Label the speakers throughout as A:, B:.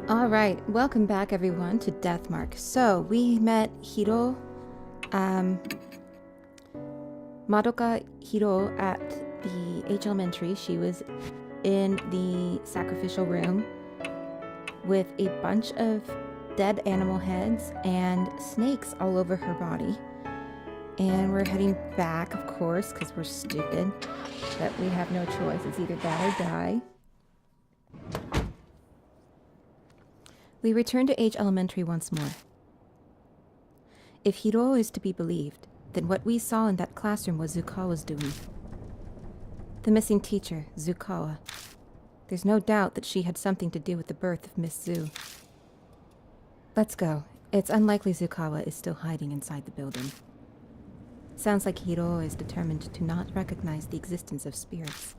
A: Alright, welcome back everyone to Deathmark. So, we met Hiroo, Madoka Hiroo at the H Elementary. She was in the sacrificial room with a bunch of dead animal heads and snakes all over her body. And we're heading back, of course, because we're stupid. But we have no choice. It's either that or die. We return to H Elementary once more. If Hiroo is to be believed, then what we saw in that classroom was Zukawa's doing. The missing teacher, Zukawa. There's no doubt that she had something to do with the birth of Miss Zu. Let's go. It's unlikely Zukawa is still hiding inside the building. Sounds like Hiroo is determined to not recognize the existence of spirits.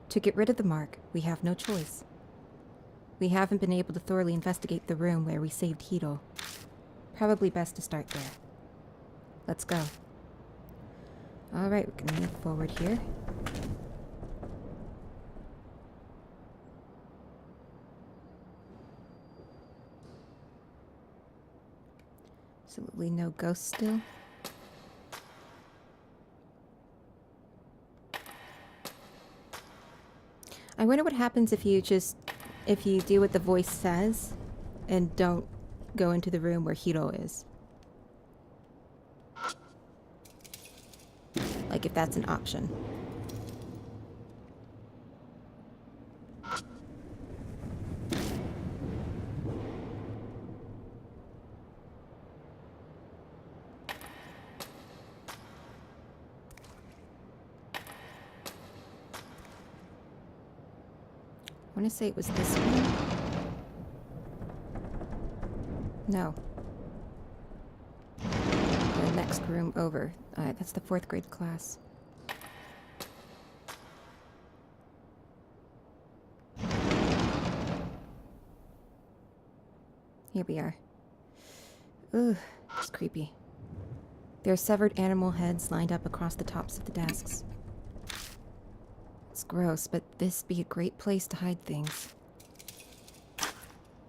A: To get rid of the mark, we have no choice. We haven't been able to thoroughly investigate the room where we saved Hiroo. Probably best to start there. Let's go. Alright, we're gonna move forward here. Absolutely no ghosts still. I wonder what happens if you do what the voice says and don't go into the room where Hiroo is. Like if that's an option. I want to say it was this one. No. The next room over. That's the 4th grade class. Here we are. Ooh, it's creepy. There are severed animal heads lined up across the tops of the desks. It's gross, but this be a great place to hide things.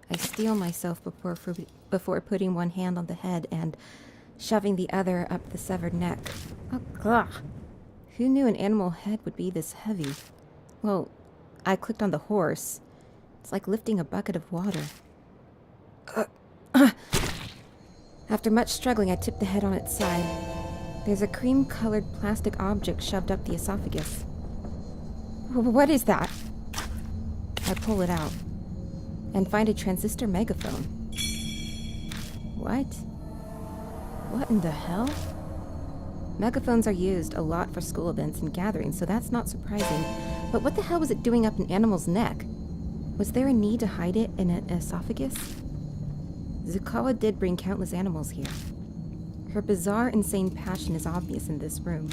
A: I steel myself before putting one hand on the head and shoving the other up the severed neck. Oh, God. Who knew an animal head would be this heavy? Well, I clicked on the horse. It's like lifting a bucket of water. After much struggling, I tipped the head on its side. There's a cream-colored plastic object shoved up the esophagus. What is that? I pull it out and find a transistor megaphone. What? What in the hell? Megaphones are used a lot for school events and gatherings, so that's not surprising. But what the hell was it doing up an animal's neck? Was there a need to hide it in an esophagus? Zukawa did bring countless animals here. Her bizarre, insane passion is obvious in this room.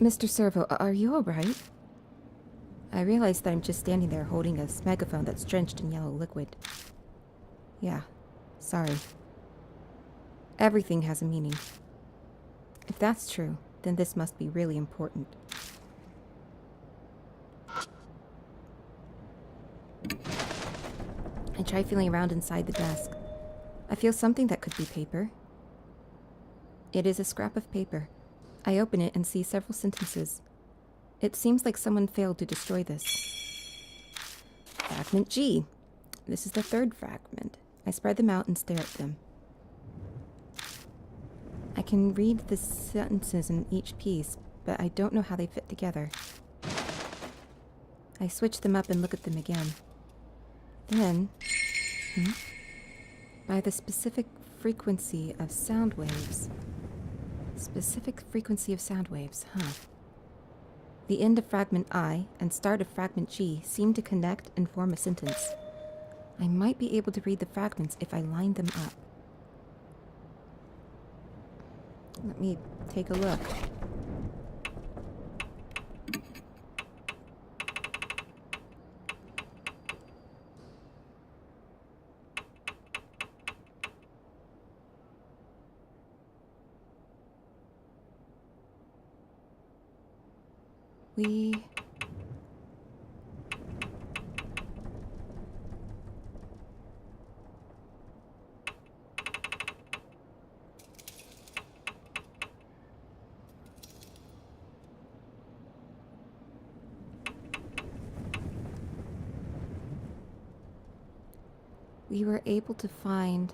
A: Mr. Servo, are you alright? I realize that I'm just standing there holding a megaphone that's drenched in yellow liquid. Yeah, sorry. Everything has a meaning. If that's true, then this must be really important. I try feeling around inside the desk. I feel something that could be paper. It is a scrap of paper. I open it and see several sentences. It seems like someone failed to destroy this. Fragment G. This is the 3rd fragment. I spread them out and stare at them. I can read the sentences in each piece, but I don't know how they fit together. I switch them up and look at them again. Then, by the specific frequency of sound waves. Specific frequency of sound waves, huh? The end of fragment I and start of fragment G seem to connect and form a sentence. I might be able to read the fragments if I line them up. Let me take a look. we were able to find...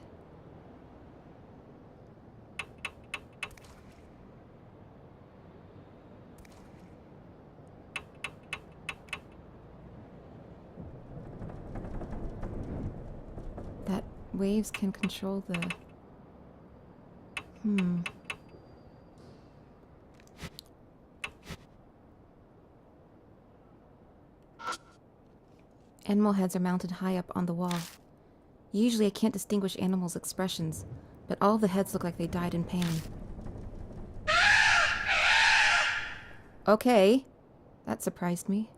A: that waves can control the... Animal heads are mounted high up on the wall. Usually I can't distinguish animals' expressions, but all the heads look like they died in pain. Okay. That surprised me.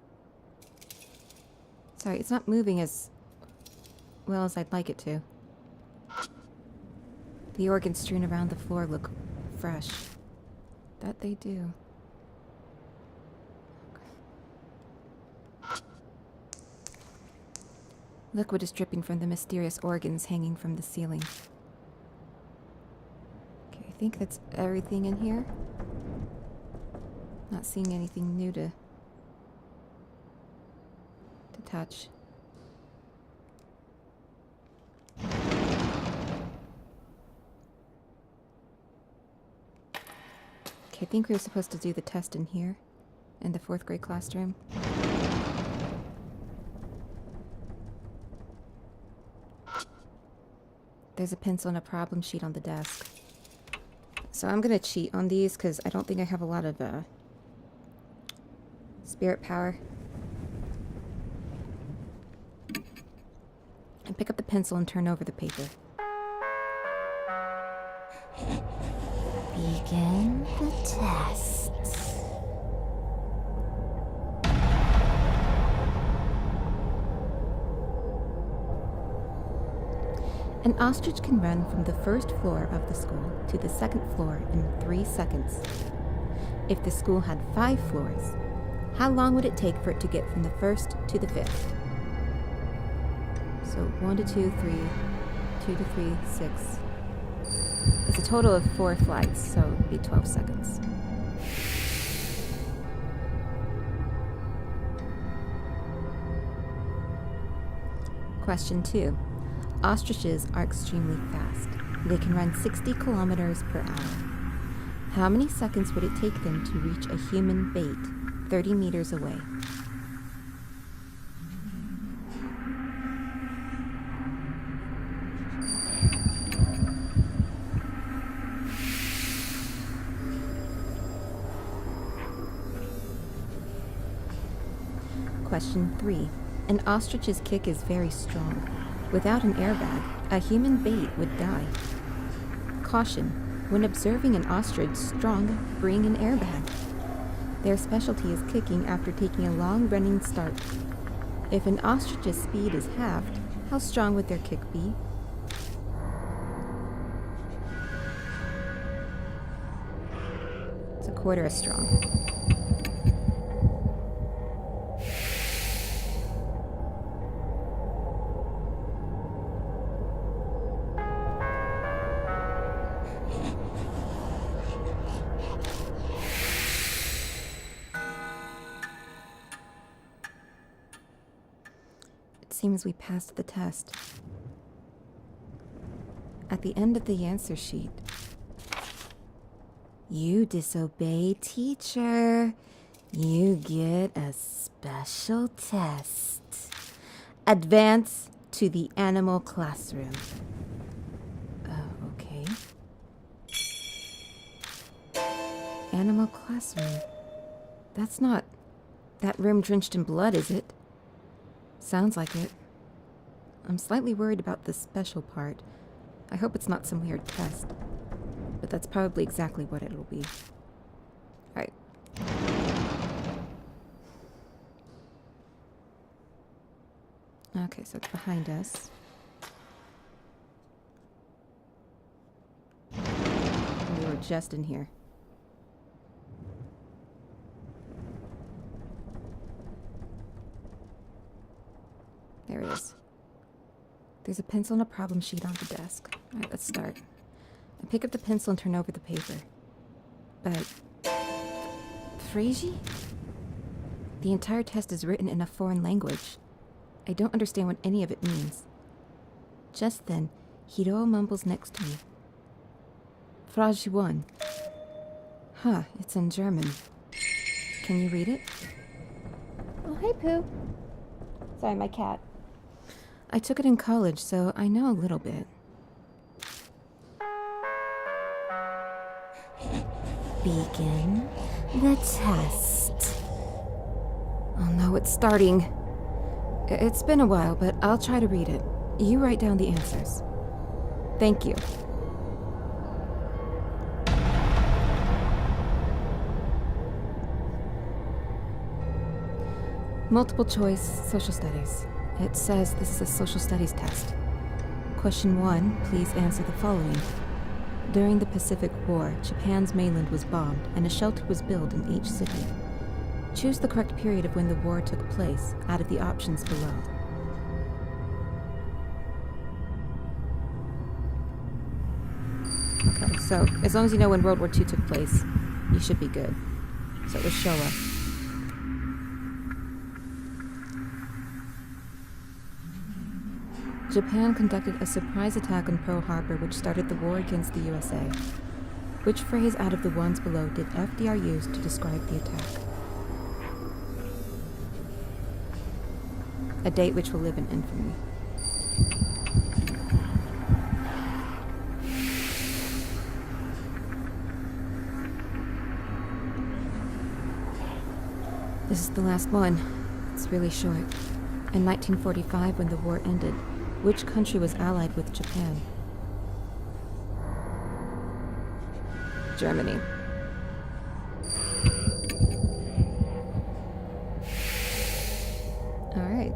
A: Sorry, it's not moving as well as I'd like it to. The organs strewn around the floor look fresh. That they do. Liquid is dripping from the mysterious organs hanging from the ceiling. Okay, I think that's everything in here. Not seeing anything new to touch. Okay, I think we were supposed to do the test in here, in the 4th grade classroom. There's a pencil and a problem sheet on the desk. So I'm gonna cheat on these because I don't think I have a lot of spirit power. And pick up the pencil and turn over the paper.
B: Begin the test.
A: An ostrich can run from the 1st floor of the school to the 2nd floor in 3 seconds. If the school had 5 floors, how long would it take for it to get from the 1st to the 5th? So 1 to 2, 3, 2 to 3, 6. It's a total of 4 flights, so it would be 12 seconds. Question 2. Ostriches are extremely fast. They can run 60 kilometers per hour. How many seconds would it take them to reach a human bait 30 meters away? Question 3. An ostrich's kick is very strong. Without an airbag, a human bait would die. Caution: when observing an ostrich strong, bring an airbag. Their specialty is kicking after taking a long running start. If an ostrich's speed is halved, how strong would their kick be? It's a quarter as strong. Seems we passed the test. At the end of the answer sheet, you disobey teacher. You get a special test. Advance to the animal classroom. Okay. Animal classroom. That's not that room drenched in blood, is it? Sounds like it. I'm slightly worried about the special part. I hope it's not some weird test. But that's probably exactly what it'll be. Alright. Okay, so it's behind us. We were just in here. There it is. There's a pencil and a problem sheet on the desk. Alright, let's start. I pick up the pencil and turn over the paper. But... Freiji? The entire test is written in a foreign language. I don't understand what any of it means. Just then, Hiroo mumbles next to me. Frage 1. Huh, it's in German. Can you read it? Oh, hey, Pooh. Sorry, my cat. I took it in college, so I know a little bit.
B: Begin the test.
A: Oh no, it's starting. It's been a while, but I'll try to read it. You write down the answers. Thank you. Multiple choice, social studies. It says this is a social studies test. Question 1, please answer the following. During the Pacific War, Japan's mainland was bombed and a shelter was built in each city. Choose the correct period of when the war took place out of the options below. Okay, so as long as you know when World War II took place, you should be good. So it was Showa. Japan conducted a surprise attack on Pearl Harbor which started the war against the USA. Which phrase out of the ones below did FDR use to describe the attack? A date which will live in infamy. This is the last one. It's really short. In 1945, when the war ended, which country was allied with Japan? Germany. All right.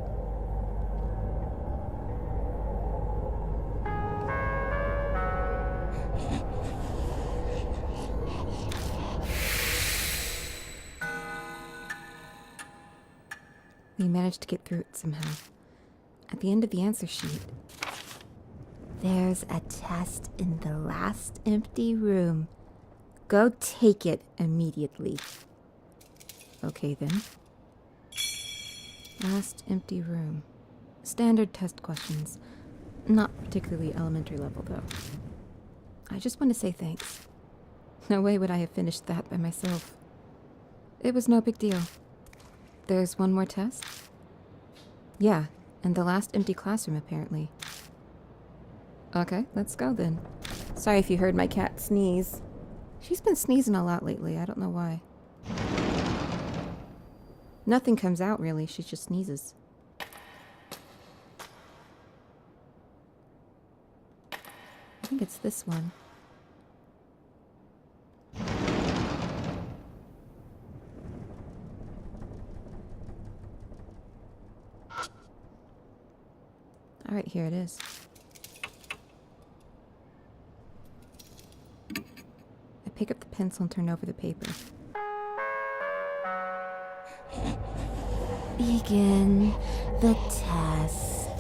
A: We managed to get through it somehow. At the end of the answer sheet,
B: There's a test in the last empty room. Go take it immediately.
A: okay then. Last empty room. Standard test questions. Not particularly elementary level, though. I just want to say thanks. No way would I have finished that by myself. It was no big deal. There's one more test? Yeah, and the last empty classroom, apparently. Okay, let's go then. Sorry if you heard my cat sneeze. She's been sneezing a lot lately, I don't know why. Nothing comes out, really, she just sneezes. I think it's this one. All right, here it is. I pick up the pencil and turn over the paper.
B: Begin the test.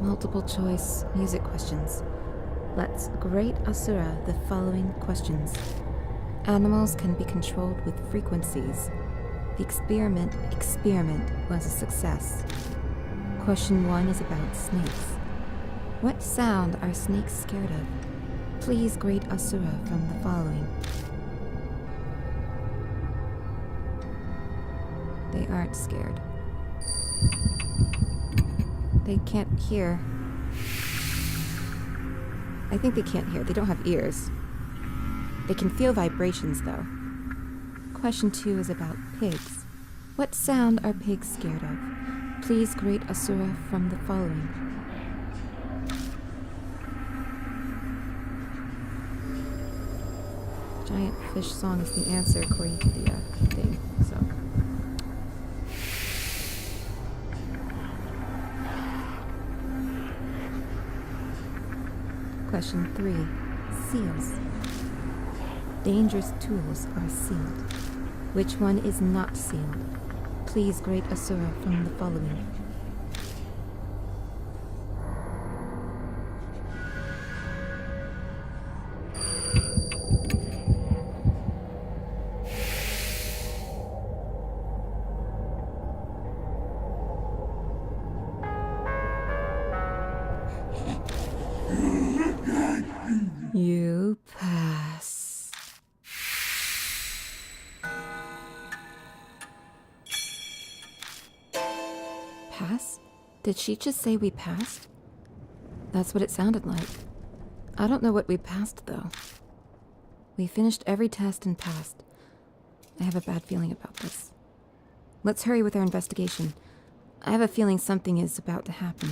A: Multiple choice music questions. Let's grade Asura the following questions. Animals can be controlled with frequencies. The experiment was a success. Question 1 is about snakes. What sound are snakes scared of? Please grade Asura from the following. They aren't scared. They can't hear. I think they can't hear. They don't have ears. They can feel vibrations, though. Question 2 is about pigs. What sound are pigs scared of? Please grade Asura from the following. Giant fish song is the answer according to the thing, so. Question 3. Seals. Dangerous tools are sealed. Which one is not sealed? Please grade Asura from the following. No pass. Pass? Did she just say we passed? That's what it sounded like. I don't know what we passed, though. We finished every test and passed. I have a bad feeling about this. Let's hurry with our investigation. I have a feeling something is about to happen.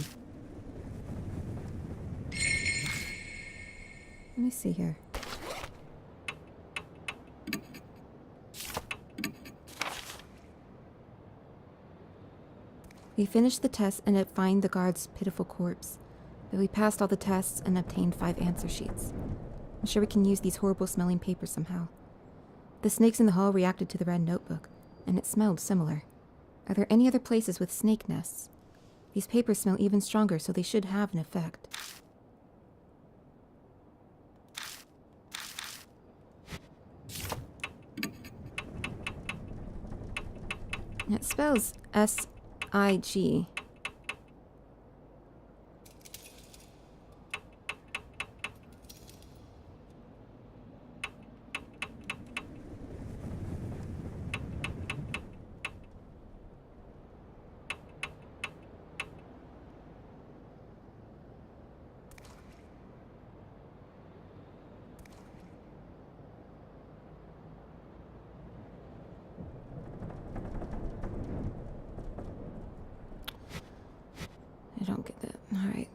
A: Let me see here. We finished the test and find the guard's pitiful corpse. But we passed all the tests and obtained 5 answer sheets. I'm sure we can use these horrible smelling papers somehow. The snakes in the hall reacted to the red notebook, and it smelled similar. Are there any other places with snake nests? These papers smell even stronger, so they should have an effect. It spells S-I-G. I don't get that. All right.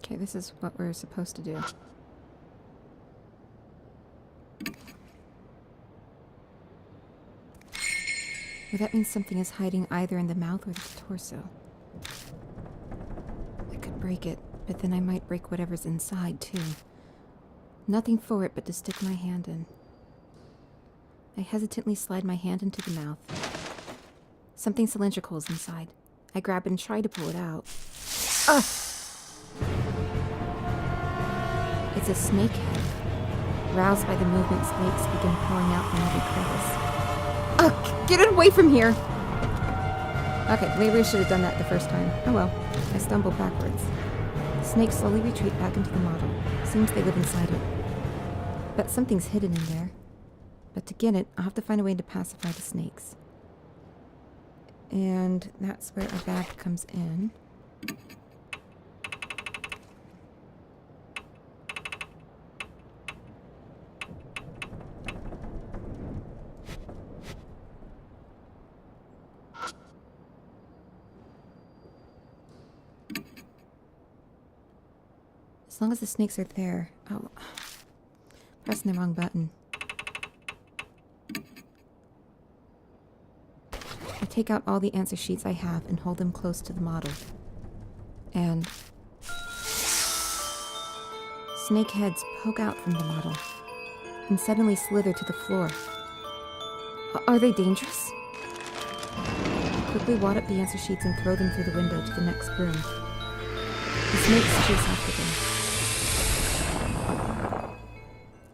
A: Okay, this is what we're supposed to do. Well, that means something is hiding either in the mouth or the torso. I could break it, but then I might break whatever's inside, too. Nothing for it but to stick my hand in. I hesitantly slide my hand into the mouth. Something cylindrical is inside. I grab it and try to pull it out. Ugh! It's a snake head. Roused by the movement, snakes begin pouring out from every crevice. Ugh! Get it away from here! Okay, maybe we should have done that the first time. Oh well. I stumble backwards. The snakes slowly retreat back into the model. Seems they live inside it. Bet something's hidden in there. But to get it, I'll have to find a way to pacify the snakes. And that's where our bag comes in. As long as the snakes are there. Oh, pressing the wrong button. I take out all the answer sheets I have and hold them close to the model. And snake heads poke out from the model and suddenly slither to the floor. Are they dangerous? I quickly wad up the answer sheets and throw them through the window to the next room. The snakes chase after them.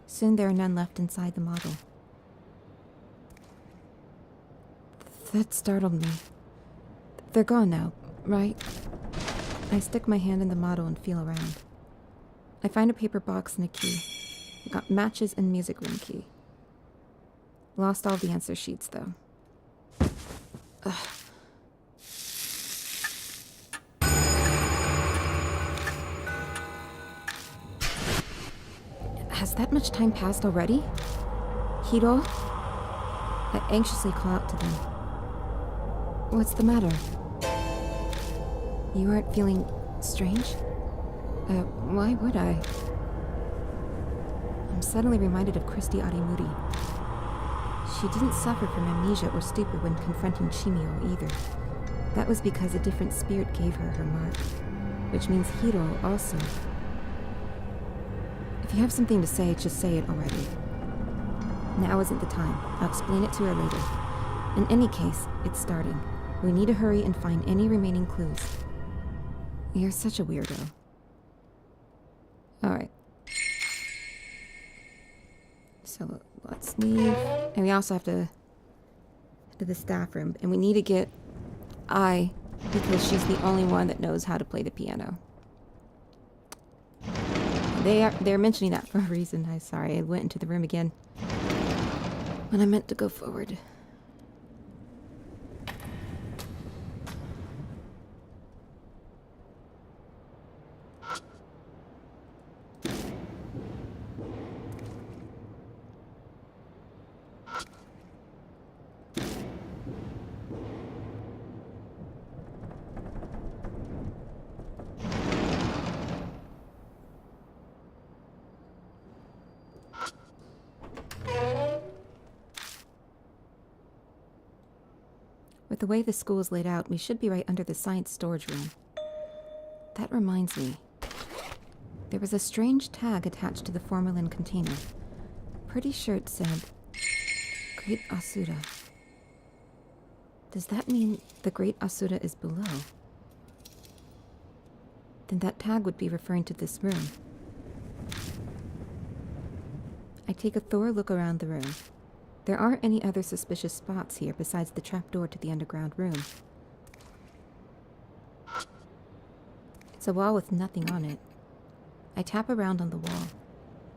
A: Soon there are none left inside the model. That startled me. They're gone now, right? I stick my hand in the model and feel around. I find a paper box and a key. I got matches and music room key. Lost all the answer sheets, though. Ugh. Has that much time passed already? Hiroo? I anxiously call out to them. What's the matter? You aren't feeling strange? Why would I? I'm suddenly reminded of Christy Arimuri. She didn't suffer from amnesia or stupor when confronting Chimio either. That was because a different spirit gave her her mark, which means Hiroo also If you have something to say, just say it already. Now isn't the time. I'll explain it to her later. In any case, it's starting. We need to hurry and find any remaining clues. You're such a weirdo. Alright. So let's leave. And we also have to the staff room. And we need to get I, because she's the only one that knows how to play the piano. They're mentioning that for a reason. I'm sorry, I went into the room again when I meant to go forward. With the way the school is laid out, we should be right under the science storage room. That reminds me. There was a strange tag attached to the formalin container. Pretty sure it said, Great Asura. Does that mean the Great Asura is below? Then that tag would be referring to this room. I take a thorough look around the room. There aren't any other suspicious spots here besides the trapdoor to the underground room. It's a wall with nothing on it. I tap around on the wall.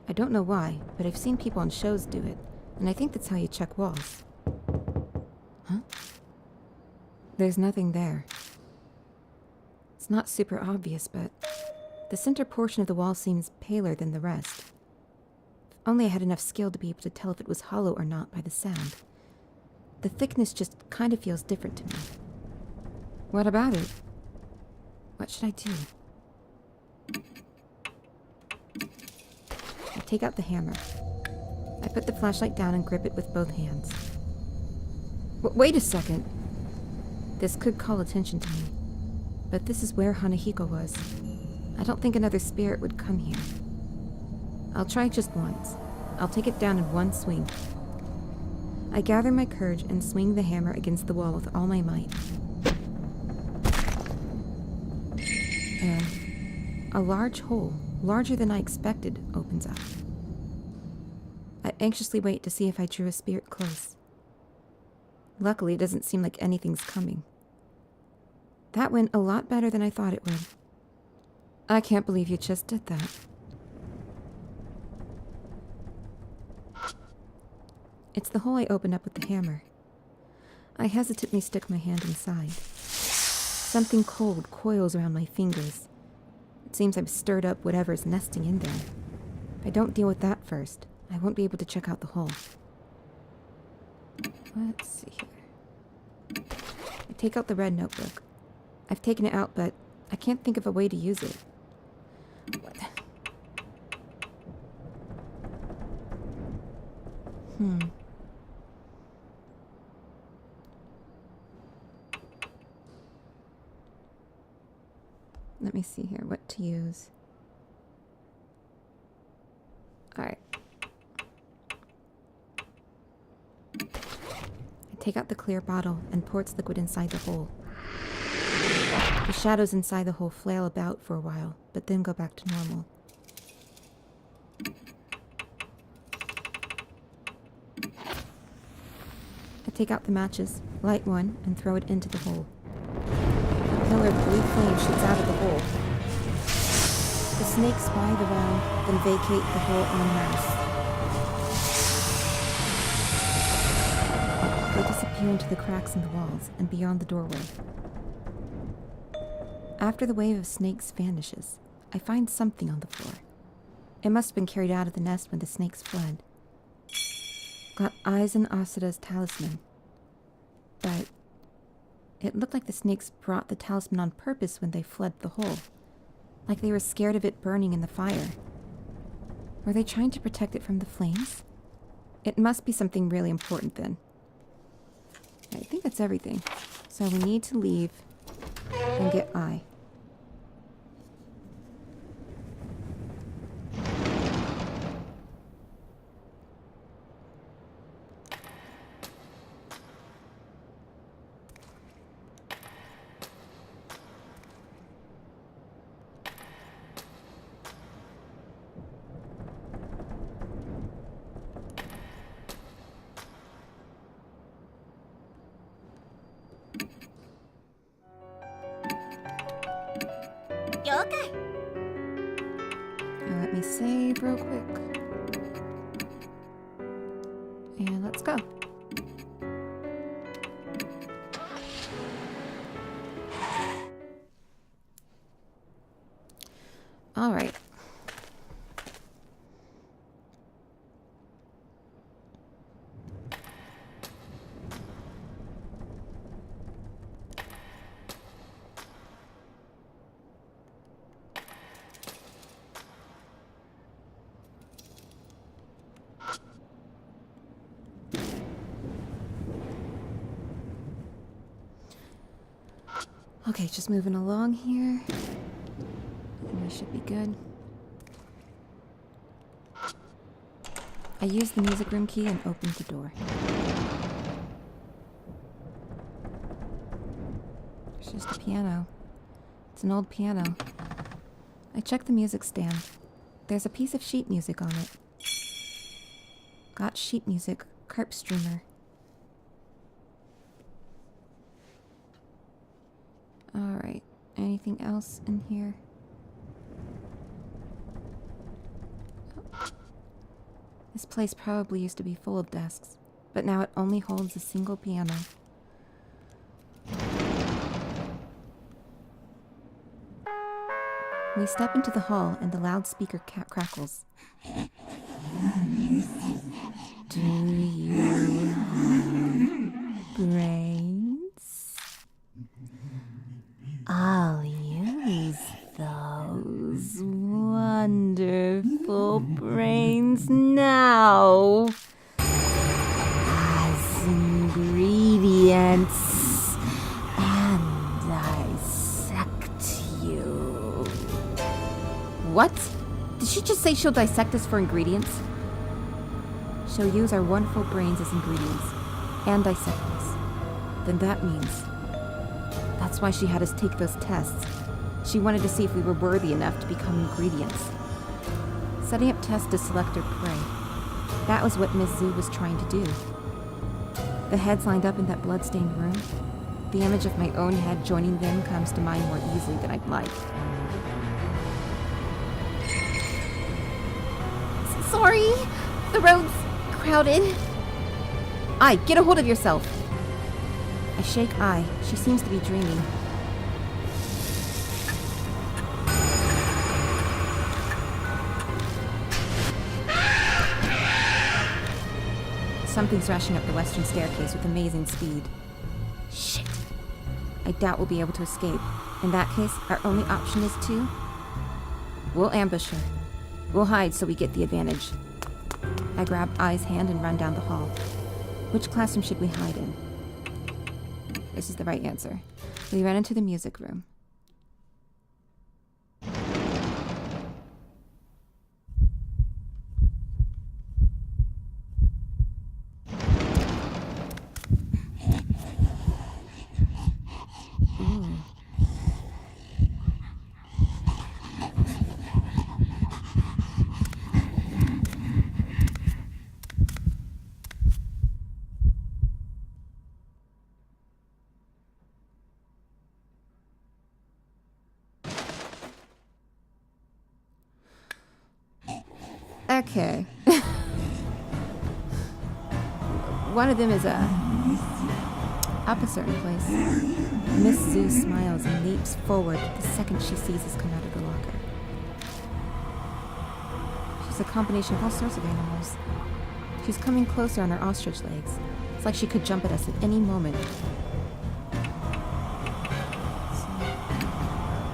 A: I don't know why, but I've seen people on shows do it, and I think that's how you check walls. Huh? There's nothing there. It's not super obvious, but the center portion of the wall seems paler than the rest. Only I had enough skill to be able to tell if it was hollow or not by the sound. The thickness just kind of feels different to me. What about it? What should I do? I take out the hammer. I put the flashlight down and grip it with both hands. Wait a second. This could call attention to me. But this is where Hanahiko was. I don't think another spirit would come here. I'll try just once. I'll take it down in one swing. I gather my courage and swing the hammer against the wall with all my might. And a large hole, larger than I expected, opens up. I anxiously wait to see if I drew a spirit close. Luckily, it doesn't seem like anything's coming. That went a lot better than I thought it would. I can't believe you just did that. It's the hole I opened up with the hammer. I hesitantly stick my hand inside. Something cold coils around my fingers. It seems I've stirred up whatever's nesting in there. If I don't deal with that first, I won't be able to check out the hole. Let's see here. I take out the red notebook. I've taken it out, but I can't think of a way to use it. What? Let me see here, what to use. Alright. I take out the clear bottle and pour its liquid inside the hole. The shadows inside the hole flail about for a while, but then go back to normal. I take out the matches, light one, and throw it into the hole. A pillar of blue flame shoots out of the hole. The snakes writhe around, then vacate the hole en masse. They disappear into the cracks in the walls and beyond the doorway. After the wave of snakes vanishes, I find something on the floor. It must have been carried out of the nest when the snakes fled. Got Aizen Asura's talisman. But it looked like the snakes brought the talisman on purpose when they fled the hole. Like they were scared of it burning in the fire. Were they trying to protect it from the flames? It must be something really important then. I think that's everything. So we need to leave and get Ai. Let me save real quick. And let's go. All right. Okay, just moving along here. And we should be good. I used the music room key and opened the door. It's just a piano. It's an old piano. I checked the music stand. There's a piece of sheet music on it. Got sheet music, carp streamer. Alright, anything else in here? Oh. This place probably used to be full of desks, but now it only holds a single piano. We step into the hall and the loudspeaker crackles. Do you have brains? I'll use those wonderful brains now as ingredients and dissect you. What? Did she just say she'll dissect us for ingredients? She'll use our wonderful brains as ingredients and dissect us. Then that means that's why she had us take those tests. She wanted to see if we were worthy enough to become ingredients. Setting up tests to select her prey. That was what Miss Zhu was trying to do. The heads lined up in that blood-stained room. The image of my own head joining them comes to mind more easily than I'd like. Sorry, the road's crowded. Ai, get a hold of yourself. I shake Ai. She seems to be dreaming. Something's rushing up the western staircase with amazing speed. Shit. I doubt we'll be able to escape. In that case, our only option is to... We'll ambush her. We'll hide so we get the advantage. I grab Ai's hand and run down the hall. Which classroom should we hide in? This is the right answer. We ran into the music room. Ooh. Okay. One of them is up a certain place. Miss Zhu smiles and leaps forward the second she sees us come out of the locker. She's a combination of all sorts of animals. She's coming closer on her ostrich legs. It's like she could jump at us at any moment. So,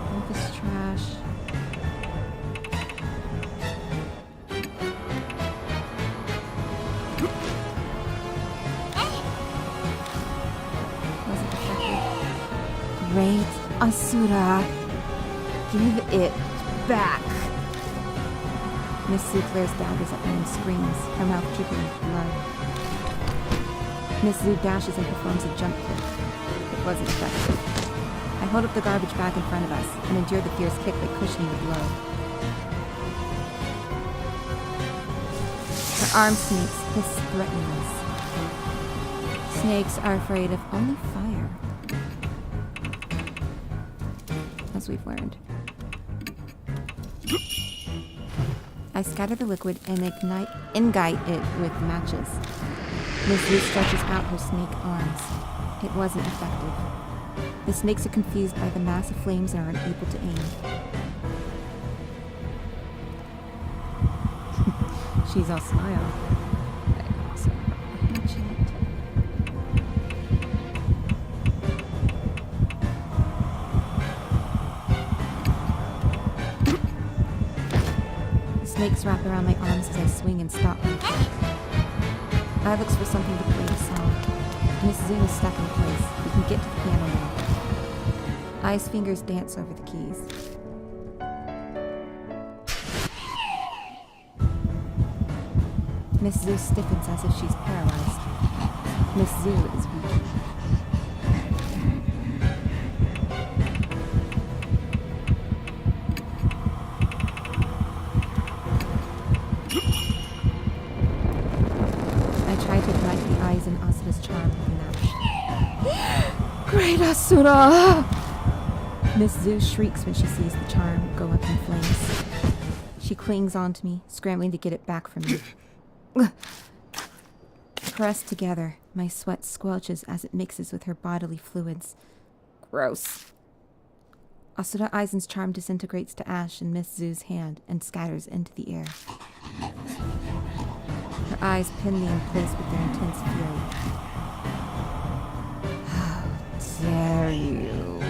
A: all this trash. Great Asura, give it back. Miss Zhu flares daggers at me and screams, her mouth dripping with blood. Miss Zhu dashes and performs a jump kick. It wasn't effective. I hold up the garbage bag in front of us and endure the fierce kick by cushioning the blow. Her arm snakes hiss threateningly. Snakes are afraid of only fire. As we've learned. I scatter the liquid and ingite it with matches. Miss Zoo stretches out her snake arms. It wasn't effective. The snakes are confused by the mass of flames and are unable to aim. She's all smile. I also hatchet. The snakes wrap around my arms as I swing and stop my feet. I looks for something to play the song. Miss Zoo is stuck in place. We can get to the piano now. I's fingers dance over the keys. Miss Zoo stiffens as if she's paralyzed. Miss Zoo is weak. I try to ignite the eyes in Asuda's charm with a match. Great Asura! Miss Zoo shrieks when she sees the charm go up in flames. She clings onto me, scrambling to get it back from me. Pressed together, my sweat squelches as it mixes with her bodily fluids. Gross. Asura Aizen's charm disintegrates to ash in Miss Zoo's hand and scatters into the air. Her eyes pin me in place with their intense fury. How dare you?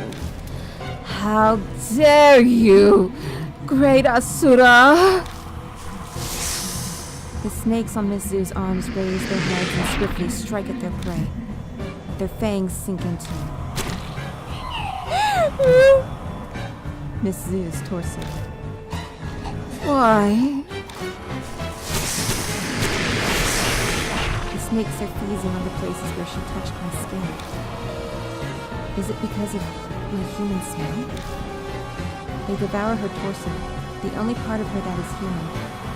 A: How dare you, great Asura! The snakes on Miss Zoo's arms raise their heads and swiftly strike at their prey. Their fangs sink into Miss Zoo's torso. Why? The snakes are feasting on the places where she touched my skin. Is it because of my human smell? They devour her torso, the only part of her that is human,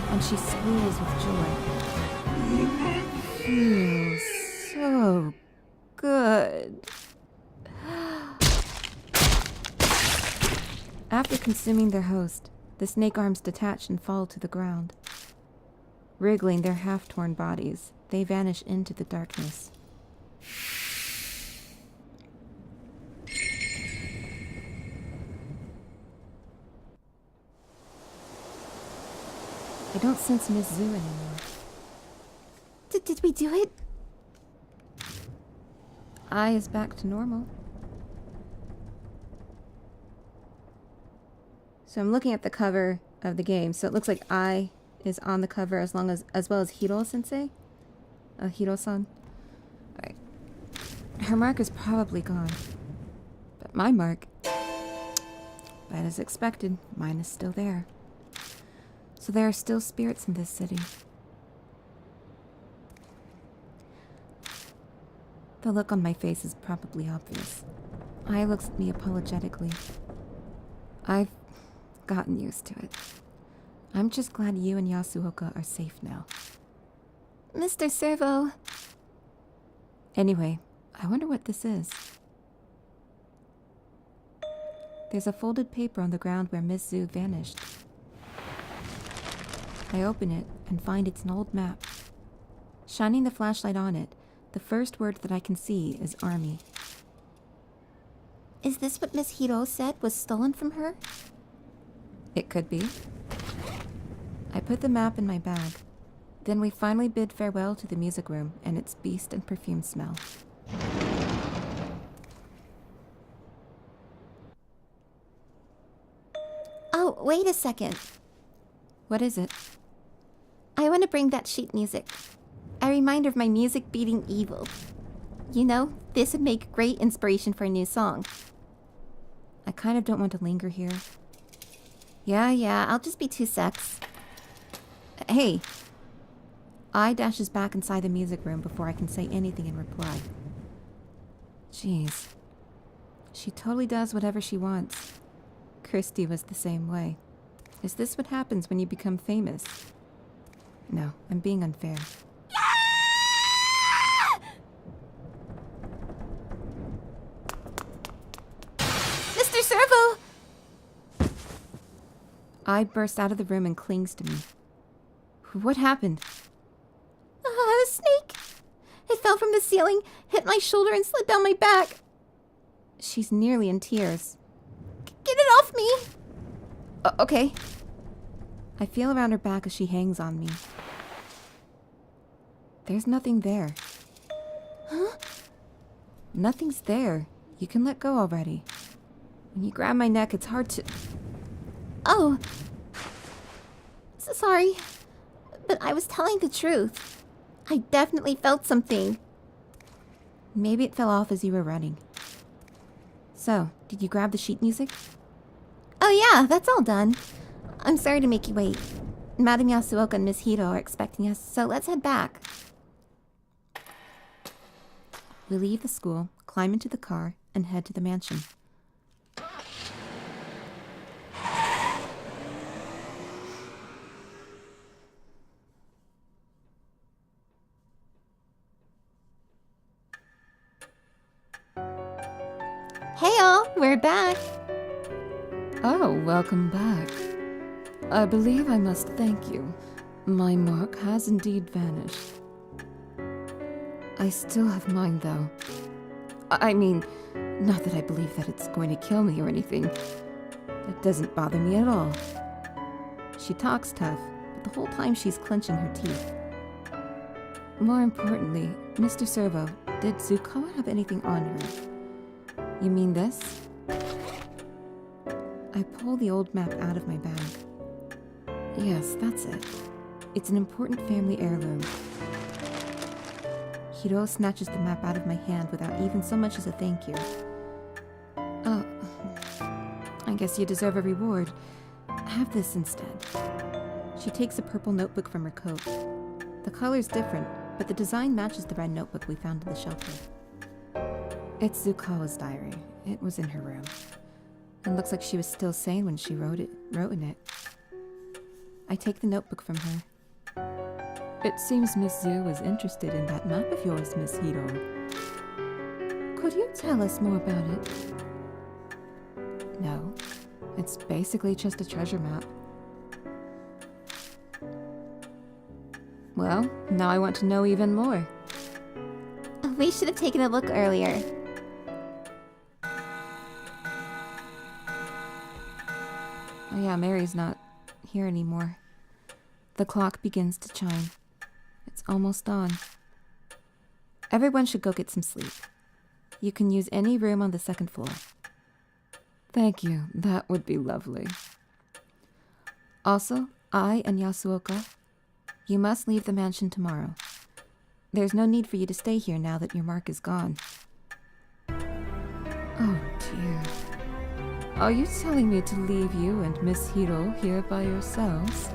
A: and she squeals with joy. It feels so good. After consuming their host, the snake arms detach and fall to the ground. Wriggling their half-torn bodies, they vanish into the darkness. I don't sense Miss Zoo anymore.
B: Did we do it?
A: Ai is back to normal. So I'm looking at the cover of the game, so it looks like Ai is on the cover as well as Hiro-sensei. Hiro-san. Alright. Her mark is probably gone. But my mark, but as expected, mine is still there. So there are still spirits in this city. The look on my face is probably obvious. Ai looks at me apologetically. I've gotten used to it. I'm just glad you and Yasuoka are safe now.
B: Mr. Servo.
A: Anyway, I wonder what this is. There's a folded paper on the ground where Miss Zoo vanished. I open it and find it's an old map. Shining the flashlight on it, the first word that I can see is army.
B: Is this what Miss Hiroo said was stolen from her?
A: It could be. I put the map in my bag. Then we finally bid farewell to the music room and its beast and perfume smell.
B: Oh, wait a second.
A: What is it?
B: I want to bring that sheet music. A reminder of my music beating evil. You know, this would make great inspiration for a new song.
A: I kind of don't want to linger here.
B: Yeah, I'll just be 2 secs.
A: Hey! Ai dashes back inside the music room before I can say anything in reply. Jeez. She totally does whatever she wants. Christy was the same way. Is this what happens when you become famous? No, I'm being unfair.
B: Mr. Servo!
A: Ai bursts out of the room and clings to me. What happened?
B: A snake! It fell from the ceiling, hit my shoulder, and slid down my back.
A: She's nearly in tears.
B: Get it off me!
A: Okay. I feel around her back as she hangs on me. There's nothing there.
B: Huh?
A: Nothing's there. You can let go already. When you grab my neck, it's hard to...
B: Oh. Sorry. But I was telling the truth. I definitely felt something.
A: Maybe it fell off as you were running. So, did you grab the sheet music?
B: Oh yeah, that's all done. I'm sorry to make you wait. Madame Yasuoka and Miss Hiroo are expecting us, so let's head back.
A: We leave the school, climb into the car, and head to the mansion.
B: Hey all, we're back.
C: Oh, welcome back. I believe I must thank you. My mark has indeed vanished. I still have mine, though. I mean, not that I believe that it's going to kill me or anything. It doesn't bother me at all.
A: She talks tough, but the whole time she's clenching her teeth.
C: More importantly,
A: Mr. Servo, did Zukawa have anything on her? You mean this? I pull the old map out of my bag. Yes, that's it. It's an important family heirloom. Hiroo snatches the map out of my hand without even so much as a thank you. Oh, I guess you deserve a reward. Have this instead. She takes a purple notebook from her coat. The color's different, but the design matches the red notebook we found in the shelter. It's Zukawa's diary. It was in her room. It looks like she was still sane when she wrote in it. I take the notebook from her.
C: it seems Miss Zhu was interested in that map of yours, Miss Hiroo. Could you tell us more about it?
A: No. It's basically just a treasure map. Well, now I want to know even more.
B: We should have taken a look earlier.
A: Oh yeah, Mary's not here anymore. The clock begins to chime. It's almost dawn. Everyone should go get some sleep. You can use any room on the second floor.
C: Thank you. That would be lovely.
A: Also, I and Yasuoka, you must leave the mansion tomorrow. There's no need for you to stay here now that your mark is gone.
C: Oh dear. Are you telling me to leave you and Miss Hiroo here by yourselves?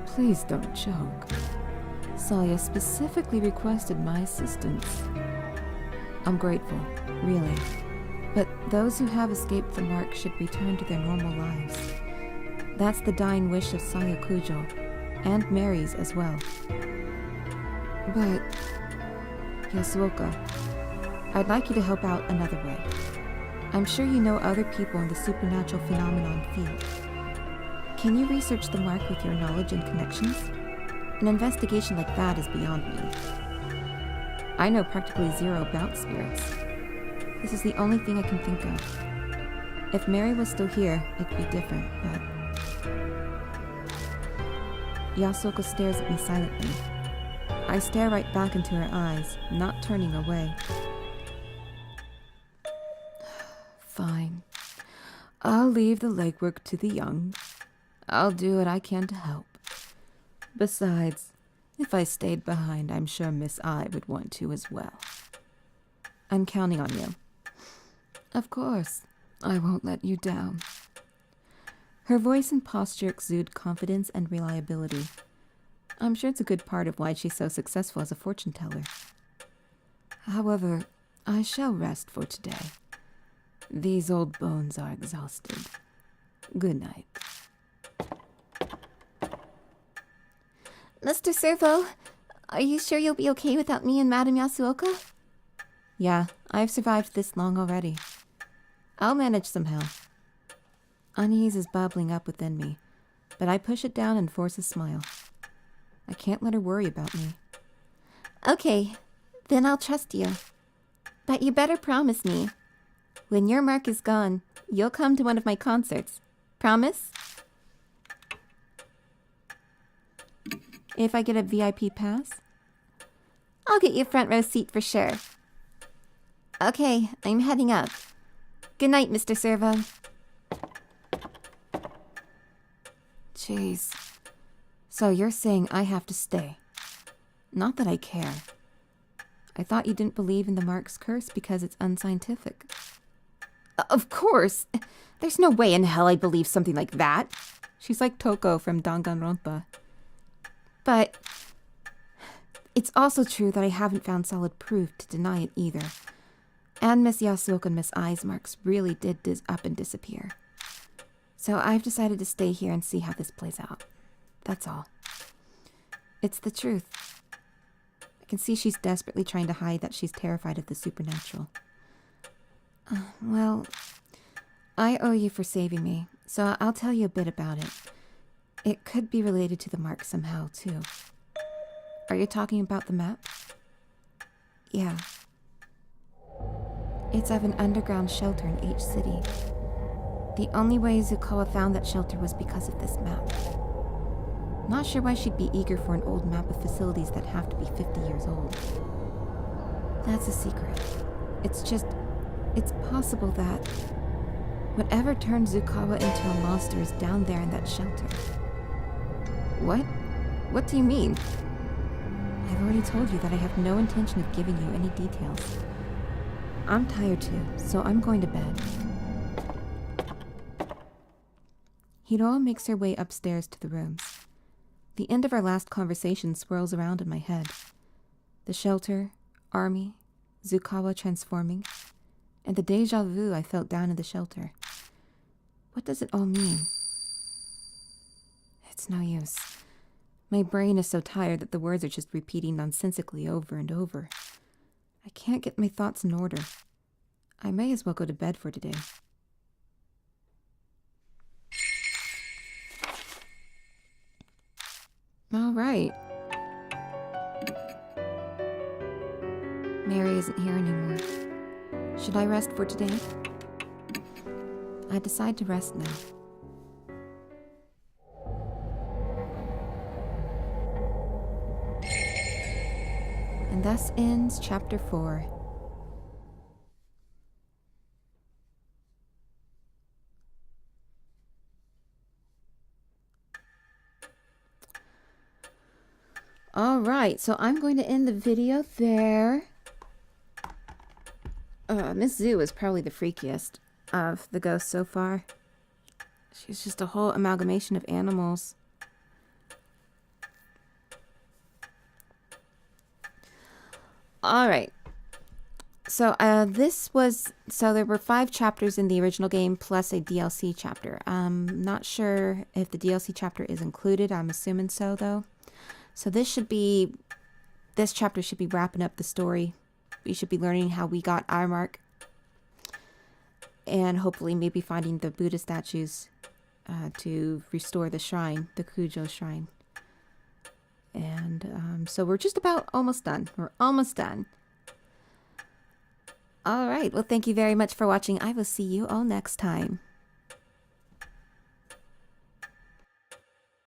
C: Please don't joke. Saya specifically requested my assistance.
A: I'm grateful, really. But those who have escaped the mark should return to their normal lives. That's the dying wish of Saya Kujo, and Mary's as well. But, Yasuoka, I'd like you to help out another way. I'm sure you know other people in the supernatural phenomenon field. Can you research the mark with your knowledge and connections? An investigation like that is beyond me. I know practically zero about spirits. This is the only thing I can think of. If Mary was still here, it'd be different, but... Yasuoka stares at me silently. I stare right back into her eyes, not turning away.
C: Fine. I'll leave the legwork to the young. I'll do what I can to help. Besides, if I stayed behind, I'm sure Miss I would want to as well.
A: I'm counting on you.
C: Of course. I won't let you down.
A: Her voice and posture exude confidence and reliability. I'm sure it's a good part of why she's so successful as a fortune teller.
C: However, I shall rest for today. These old bones are exhausted. Good night.
B: Mr. Servo, are you sure you'll be okay without me and Madame Yasuoka?
A: Yeah, I've survived this long already. I'll manage somehow. Unease is bubbling up within me, but I push it down and force a smile.
C: I can't let her worry about me.
B: Okay, then I'll trust you. But you better promise me. When your mark is gone, you'll come to one of my concerts. Promise?
C: If I get a VIP pass?
B: I'll get you a front row seat for sure. Okay, I'm heading up. Good night, Mr. Servo.
C: Jeez. So you're saying I have to stay? Not that I care. I thought you didn't believe in the Mark's curse because it's unscientific.
B: Of course. There's no way in hell I'd believe something like that.
C: She's like Toko from Danganronpa.
B: But
C: it's also true that I haven't found solid proof to deny it either. And Miss Yasuoka and Miss I's marks really did up and disappear. So I've decided to stay here and see how this plays out. That's all. It's the truth. I can see she's desperately trying to hide that she's terrified of the supernatural. Well, I owe you for saving me, so I'll tell you a bit about it. It could be related to the mark somehow, too. Are you talking about the map? Yeah. It's of an underground shelter in each city. The only way Zukawa found that shelter was because of this map. Not sure why she'd be eager for an old map of facilities that have to be 50 years old. That's a secret. It's possible that whatever turned Zukawa into a monster is down there in that shelter. What? What do you mean? I've already told you that I have no intention of giving you any details. I'm tired too, so I'm going to bed. Hiroo makes her way upstairs to the rooms. The end of our last conversation swirls around in my head. The shelter, army, Zukawa transforming, and the deja vu I felt down in the shelter. What does it all mean? It's no use. My brain is so tired that the words are just repeating nonsensically over and over. I can't get my thoughts in order. I may as well go to bed for today. All right. Mary isn't here anymore. Should I rest for today? I decide to rest now. And thus ends Chapter 4. Alright, so I'm going to end the video there. Miss Zoo is probably the freakiest of the ghosts so far. She's just a whole amalgamation of animals. Alright. So, there were 5 chapters in the original game plus a DLC chapter. Not sure if the DLC chapter is included. I'm assuming so, though. So this chapter should be wrapping up the story. We should be learning how we got our mark. And hopefully maybe finding the Buddha statues to restore the shrine, the Kujo shrine. And so we're just about almost done. We're almost done. All right. Well, thank you very much for watching. I will see you all next time.